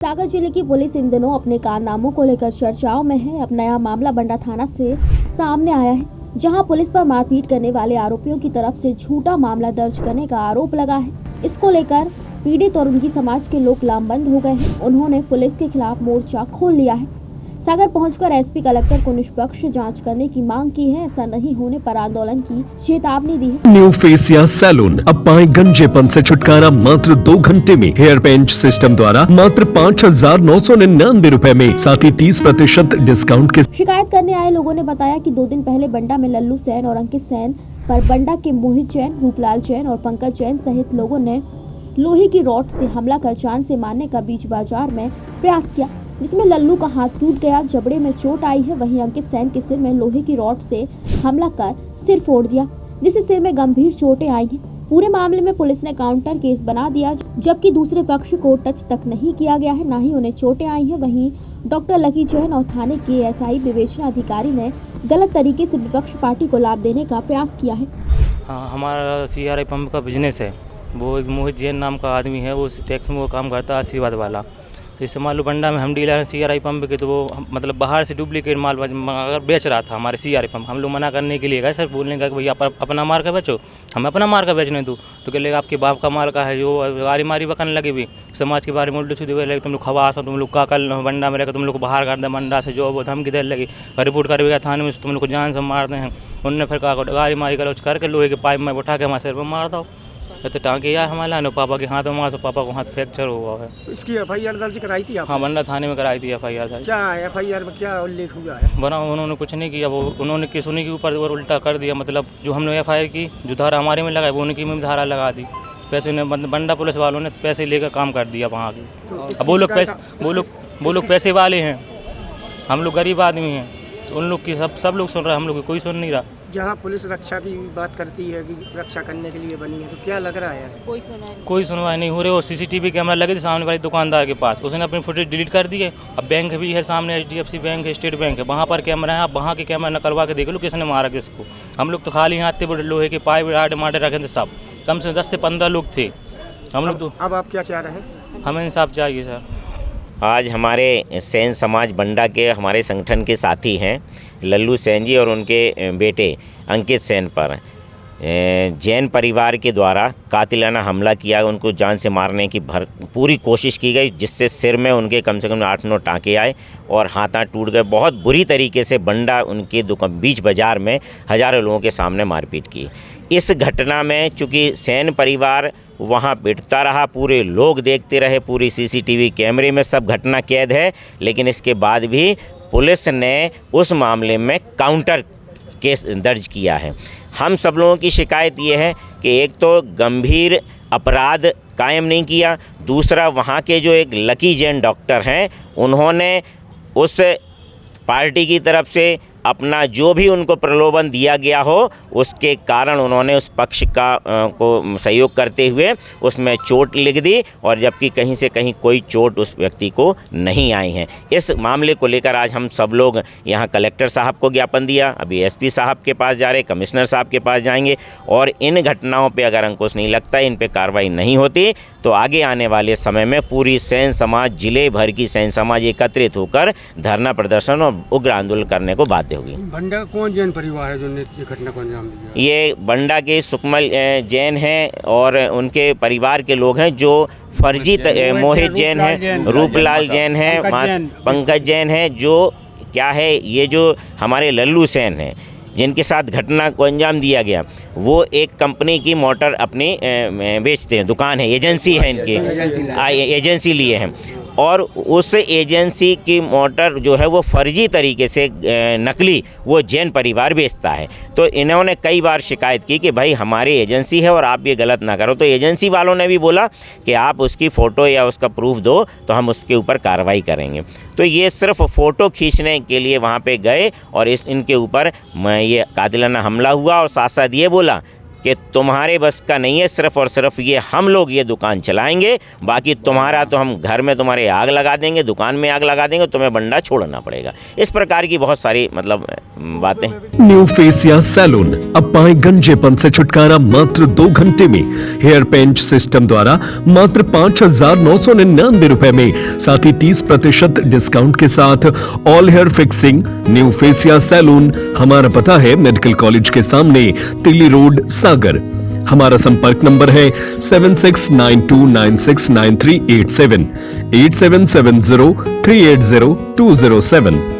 सागर जिले की पुलिस इन दिनों अपने कारनामों को लेकर चर्चाओं में है। अब नया मामला बंडा थाना से सामने आया है, जहां पुलिस पर मारपीट करने वाले आरोपियों की तरफ से झूठा मामला दर्ज करने का आरोप लगा है। इसको लेकर पीड़ित और उनकी समाज के लोग लामबंद हो गए हैं। उन्होंने पुलिस के खिलाफ मोर्चा खोल लिया है। सागर पहुंचकर एसपी कलेक्टर को निष्पक्ष जांच करने की मांग की है। ऐसा नहीं होने पर आंदोलन की चेतावनी दी है। न्यू फेसिया सैलून अब पाए गंजेपन से छुटकारा मात्र 2 घंटे में। हेयर पेंट सिस्टम द्वारा मात्र 5,999 रुपए में, साथ ही 30% डिस्काउंट के। शिकायत करने आए लोगों ने बताया कि 2 दिन पहले बंडा में लल्लू सैन और अंकित सैन पर बंडा के मोहित जैन, रूपलाल जैन और पंकज जैन सहित लोगों ने लोहे की रॉड से हमला कर जान से मारने का बीच बाजार में प्रयास किया, जिसमें लल्लू का हाथ टूट गया, जबड़े में चोट आई है। वहीं अंकित सैन के सिर में लोहे की रॉड से हमला कर सिर फोड़ दिया, जिससे सिर में गंभीर चोटें आई हैं। पूरे मामले में पुलिस ने काउंटर केस बना दिया, जबकि दूसरे पक्ष को टच तक नहीं किया गया है, न ही उन्हें चोटें आई हैं। वहीं डॉक्टर लकी जैन और थाने के एसआई विवेचना अधिकारी ने गलत तरीके से विपक्ष पार्टी को लाभ देने का प्रयास किया है। हमारा CRI पंप का बिजनेस है। वो एक मोहित जैन नाम का आदमी है, वो टैक्स में वो काम करता है, आशीर्वाद वाला। जैसे मान लो बंडा में हम डीलर हैं CRI पंप के, तो वो मतलब बाहर से डुप्लीकेट माल अगर बेच रहा था हमारे CRI पंप। हम लोग मना करने के लिए गए, सर बोलने का कि भैया अपना मार का बेचो, हम अपना मार का बेचने दो। तो कह लेगा आपके बाप का माल का है, जो गाड़ी मारी बकने लगी भी समाज के बारे में उल्टी सीधी लगे, तुम लोग खवास हो, तुम लोग का कल बंडा में रहकर तुम लोग को बाहर कर दे, बंडा से जो वो धमकी दे लगी, रिपोर्ट कर गया थाने में, तुम लोग को जान से मारते हैं। उन्होंने फिर कहा गाड़ी मारी कर करके लोहे के पाइप में उठा के हमारे सिर पर मार दो। तो टाँके यार हमारे लाने पापा के हाथ में मार, पापा को हाथ फ्रैक्चर हुआ है। इसकी FIR दर्ज कराई थी आप? हाँ, बंडा थाने में कराई थी FIR दर्ज। क्या FIR में क्या उल्लेख हुआ है? बना उन्होंने कुछ नहीं किया, वो उन्होंने किस उन्हीं के ऊपर उल्टा कर दिया। मतलब जो हमने FIR की, जो धारा हमारे में लगाई, वो उनकी में धारा लगा दी। पैसे ने बंडा पुलिस वालों ने पैसे लेकर काम कर दिया वहाँ के। अब वो लोग पैसे वाले हैं, हम लोग गरीब आदमी हैं। तो उन लोग की सब लोग सुन रहे हैं, हम लोग की कोई सुन नहीं रहा। जहाँ पुलिस रक्षा की बात करती है कि रक्षा करने के लिए बनी है, तो क्या लग रहा है? कोई सुनवाई नहीं हो रही। वो CCTV कैमरा लगे थे सामने वाले दुकानदार के पास, उसने अपनी फुटेज डिलीट कर दी है। अब बैंक भी है सामने, HDFC बैंक है, स्टेट बैंक है, वहाँ पर कैमरा है। आप वहाँ के कैमरा निकलवा के देख लो किसने मारा किसको। हम लोग तो खाली हाथ थे, बड़े लोहे के पाइप आटे माटे रखे थे सब, कम से 10 से 15 लोग थे हम लोग। तो अब आप क्या चाह रहे हैं? हमें इंसाफ चाहिए सर। आज हमारे सैन समाज बंडा के हमारे संगठन के साथी हैं लल्लू सैन जी और उनके बेटे अंकित सैन पर जैन परिवार के द्वारा कातिलाना हमला किया। उनको जान से मारने की पूरी कोशिश की गई, जिससे सिर में उनके कम से कम 8-9 टाँके आए और हाथ टूट गए। बहुत बुरी तरीके से बंडा उनके बीच बाजार में हज़ारों लोगों के सामने मारपीट की। इस घटना में चूँकि सैन परिवार वहाँ पिटता रहा, पूरे लोग देखते रहे, पूरी CCTV कैमरे में सब घटना कैद है, लेकिन इसके बाद भी पुलिस ने उस मामले में काउंटर केस दर्ज किया है। हम सब लोगों की शिकायत ये है कि एक तो गंभीर अपराध कायम नहीं किया, दूसरा वहाँ के जो एक लकी जैन डॉक्टर हैं, उन्होंने उस पार्टी की तरफ से अपना जो भी उनको प्रलोभन दिया गया हो, उसके कारण उन्होंने उस पक्ष को सहयोग करते हुए उसमें चोट लिख दी, और जबकि कहीं से कहीं कोई चोट उस व्यक्ति को नहीं आई है। इस मामले को लेकर आज हम सब लोग यहाँ कलेक्टर साहब को ज्ञापन दिया, अभी SP साहब के पास जा रहे, कमिश्नर साहब के पास जाएंगे, और इन घटनाओं पे अगर अंकुश नहीं लगता, इन पे कार्रवाई नहीं होती, तो आगे आने वाले समय में पूरी सैन समाज, जिले भर की सैन समाज एकत्रित होकर धरना प्रदर्शन और उग्र आंदोलन करने को बाध्य होगी। बंडा का कौन जैन परिवार है जो ने ये घटना को अंजाम दिया? ये बंडा के सुकमल जैन हैं और उनके परिवार के लोग हैं, जो फर्जी मोहित जैन है, रूपलाल जैन है, पंकज जैन है, जो क्या है ये जो हमारे लल्लू सैन हैं जिनके साथ घटना को अंजाम दिया गया, वो एक कंपनी की मोटर अपनी बेचते हैं, दुकान है, एजेंसी है, इनकी एजेंसी लिए हैं, और उस एजेंसी की मोटर जो है वो फर्जी तरीके से नकली वो जैन परिवार बेचता है। तो इन्होंने कई बार शिकायत की कि भाई हमारी एजेंसी है और आप ये गलत ना करो। तो एजेंसी वालों ने भी बोला कि आप उसकी फ़ोटो या उसका प्रूफ दो तो हम उसके ऊपर कार्रवाई करेंगे। तो ये सिर्फ फ़ोटो खींचने के लिए वहाँ पे गए और इनके ऊपर ये कातिलाना हमला हुआ, और साथ साथ ये बोला कि तुम्हारे बस का नहीं है, सिर्फ और सिर्फ ये हम लोग ये दुकान चलाएंगे, बाकी तुम्हारा तो हम घर में तुम्हारे आग लगा देंगे, दुकान में आग लगा देंगे, तुम्हें बंडा छोड़ना पड़ेगा। इस प्रकार की बहुत सारी मतलब बातें। न्यू फेसिया सैलून, अब पाए गंजेपन से छुटकारा मात्र 2 घंटे में। हेयर पेंट सिस्टम द्वारा मात्र 5,999 रुपए में, साथ ही 30% डिस्काउंट के साथ ऑल हेयर फिक्सिंग। न्यू फेसिया सैलून, हमारा पता है मेडिकल कॉलेज के सामने, तिल्ली रोड, सागर। हमारा संपर्क नंबर है 7692969387 8770380207।